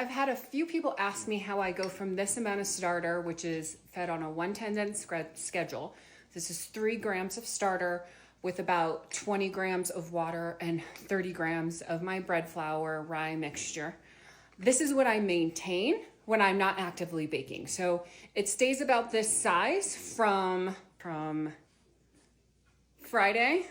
I've had a few people ask me how I go from this amount of starter, which is fed on a 110-10 schedule. This is 3 grams of starter with about 20 grams of water and 30 grams of my bread flour rye mixture. This is what I maintain when I'm not actively baking. So it stays about this size from Friday,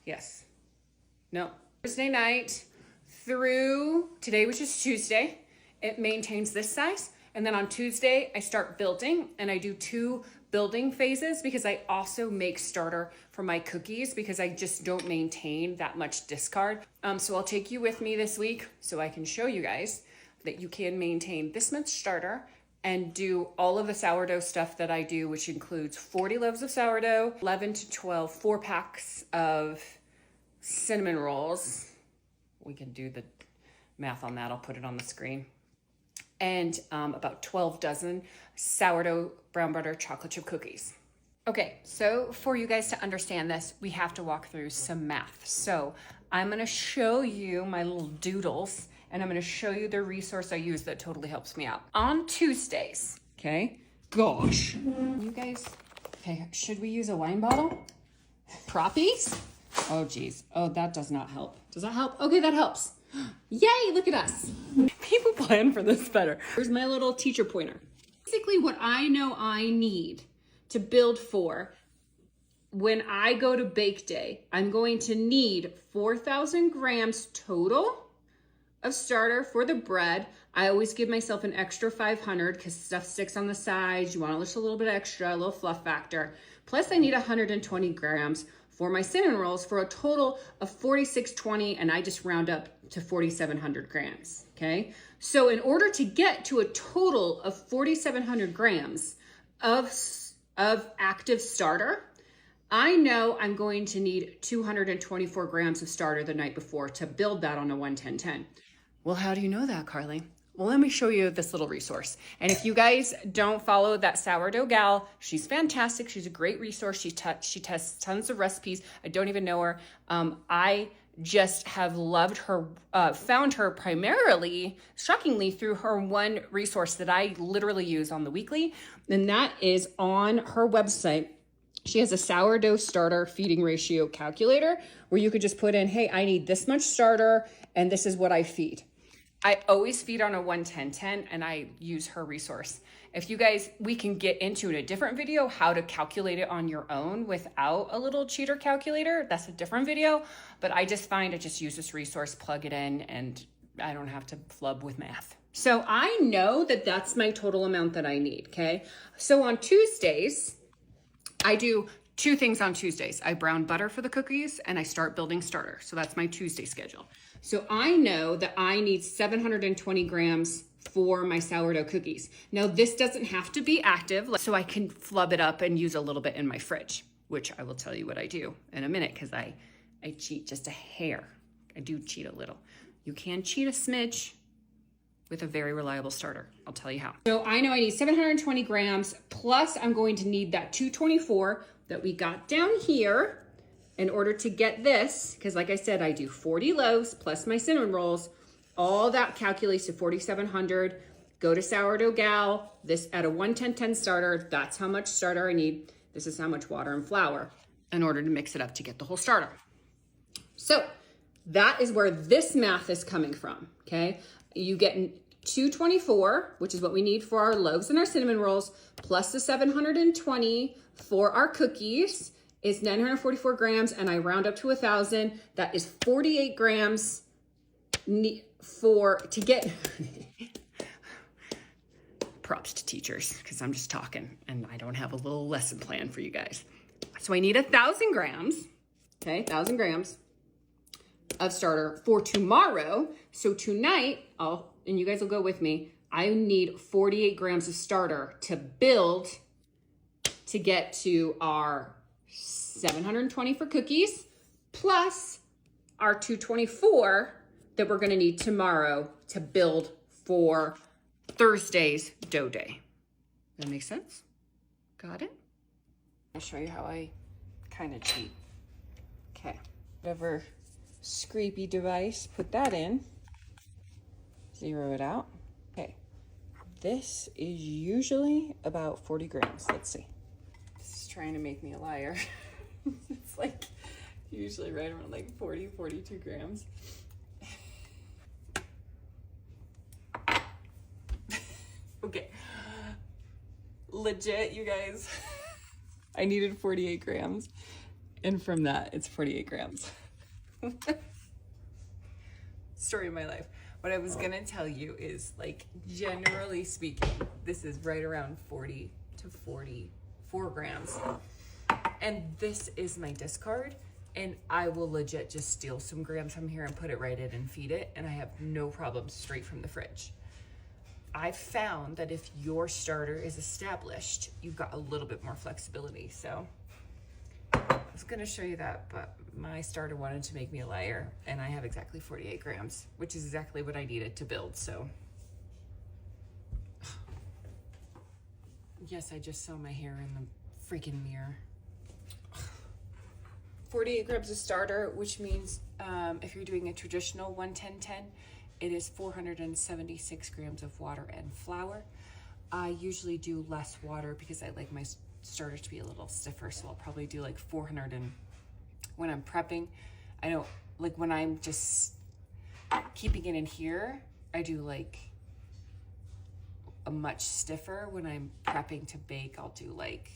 Thursday night through today, which is Tuesday. It maintains this size. And then on Tuesday, I start building, and I do 2 building phases because I also make starter for my cookies because I just don't maintain that much discard. So I'll take you with me this week so I can show you guys that you can maintain this much starter and do all of the sourdough stuff that I do, which includes 40 loaves of sourdough, 11 to 12 4-packs of cinnamon rolls. We can do the math on that. I'll put it on the screen. And about 12 dozen sourdough brown butter chocolate chip cookies. Okay, so for you guys to understand this, we have to walk through some math. So I'm gonna show you my little doodles, and I'm gonna show you the resource I use that totally helps me out. On Tuesdays, okay, gosh. You guys, okay, should we use a wine bottle? Proppies? Oh geez, oh that does not help. Does that help? Okay, that helps. Yay, look at us. People plan for this better. Here's my little teacher pointer. Basically what I know I need to build for when I go to bake day, I'm going to need 4,000 grams total of starter for the bread. I always give myself an extra 500 because stuff sticks on the sides. You want just a little bit extra, a little fluff factor. Plus I need 120 grams for my cinnamon rolls for a total of 4,620, and I just round up to 4,700 grams, okay? So in order to get to a total of 4,700 grams of active starter, I know I'm going to need 224 grams of starter the night before to build that on a 110-10. Well, how do you know that, Carly? Well, let me show you this little resource. And if you guys don't follow that sourdough gal, she's fantastic. She's a great resource. She tests tons of recipes. I don't even know her. I just have loved her, found her primarily, shockingly, through her one resource that I literally use on the weekly. And that is on her website. She has a sourdough starter feeding ratio calculator where you could just put in, hey, I need this much starter and this is what I feed. I always feed on a 110-10 and I use her resource. If you guys, we can get into in a different video how to calculate it on your own without a little cheater calculator. That's a different video, but I just find I just use this resource, plug it in, and I don't have to flub with math. So I know that that's my total amount that I need, okay? So on Tuesdays, I do 2 things on Tuesdays. I brown butter for the cookies and I start building starter. So that's my Tuesday schedule. So I know that I need 720 grams for my sourdough cookies. Now this doesn't have to be active, so I can flub it up and use a little bit in my fridge, which I will tell you what I do in a minute because I cheat just a hair. I do cheat a little. You can cheat a smidge with a very reliable starter. I'll tell you how. So I know I need 720 grams, plus I'm going to need that 224 that we got down here in order to get this, because like I said, I do 40 loaves plus my cinnamon rolls. All that calculates to 4,700. Go to Sourdough Gal, this at a 110-10 starter, that's how much starter I need. This is how much water and flour in order to mix it up to get the whole starter. So that is where this math is coming from, okay? You get 224, which is what we need for our loaves and our cinnamon rolls, plus the 720 for our cookies is 944 grams, and I round up to 1,000. That is 48 grams to get, props to teachers, because I'm just talking and I don't have a little lesson plan for you guys. So I need 1,000 grams, okay, 1,000 grams of starter for tomorrow. So tonight, and you guys will go with me, I need 48 grams of starter to build to get to our 720 for cookies, plus our 224 that we're gonna need tomorrow to build for Thursday's dough day. That makes sense? Got it? I'll show you how I kind of cheat. Okay, whatever scrapey device, put that in, zero it out. this is usually about 40 grams. Let's see. This is trying to make me a liar. It's like usually right around like 40, 42 grams. Okay. Legit, you guys. I needed 48 grams. And from that, it's 48 grams. Story of my life. What I was gonna tell you is, like, generally speaking, this is right around 40 to 44 grams. And this is my discard, and I will legit just steal some grams from here and put it right in and feed it, and I have no problem straight from the fridge. I've found that if your starter is established, you've got a little bit more flexibility. So I was gonna show you that, but my starter wanted to make me a liar, and I have exactly 48 grams, which is exactly what I needed to build, so. Yes, I just saw my hair in the freaking mirror. 48 grams of starter, which means if you're doing a traditional 110-10, it is 476 grams of water and flour. I usually do less water because I like my starters to be a little stiffer, so I'll probably do like 400. And when I'm prepping, I don't, like when I'm just keeping it in here, I do like a much stiffer. When I'm prepping to bake, I'll do like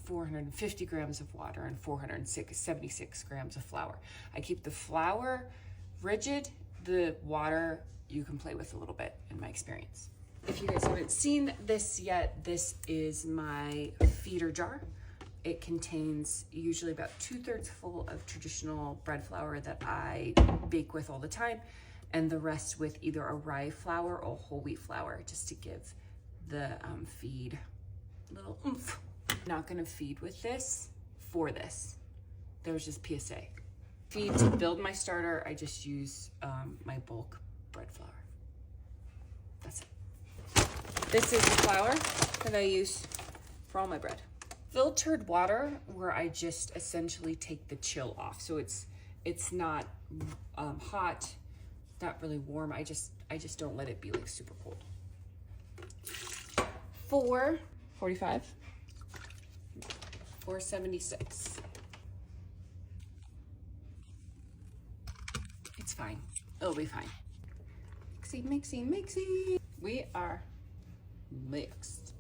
450 grams of water and 476 grams of flour. I keep the flour rigid, the water you can play with a little bit in my experience. If you guys haven't seen this yet, this is my feeder jar. It contains usually about 2/3 full of traditional bread flour that I bake with all the time, and the rest with either a rye flour or whole wheat flour, just to give the feed a little oomph. Not gonna feed with this for this. There was just PSA. Feed to build my starter, I just use my bulk bread flour. That's it. This is the flour that I use for all my bread. Filtered water, where I just essentially take the chill off. So it's not hot, not really warm. I just don't let it be like super cold. 445, 476. It's fine. It'll be fine. Mixy. We are mixed.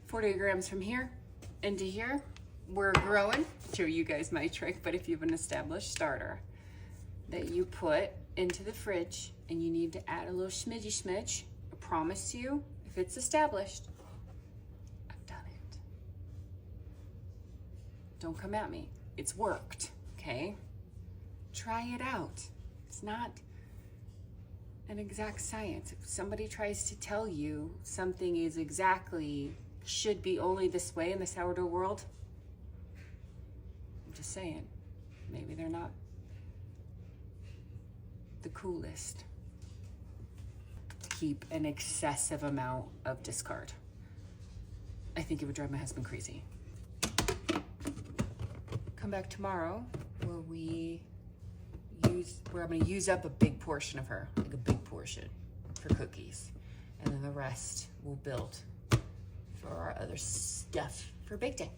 40 grams from here into here. We're growing. Show you guys my trick, but if you have an established starter that you put into the fridge and you need to add a little smidge, I promise you, if it's established, I've done it. Don't come at me. It's worked, okay? Try it out. It's not an exact science. If somebody tries to tell you something is exactly, should be only this way in the sourdough world, I'm just saying, maybe they're not the coolest. Keep an excessive amount of discard. I think it would drive my husband crazy. Come back tomorrow where I'm gonna use up a big portion of her, like a big portion for cookies. And then the rest we'll build for our other stuff for bake day.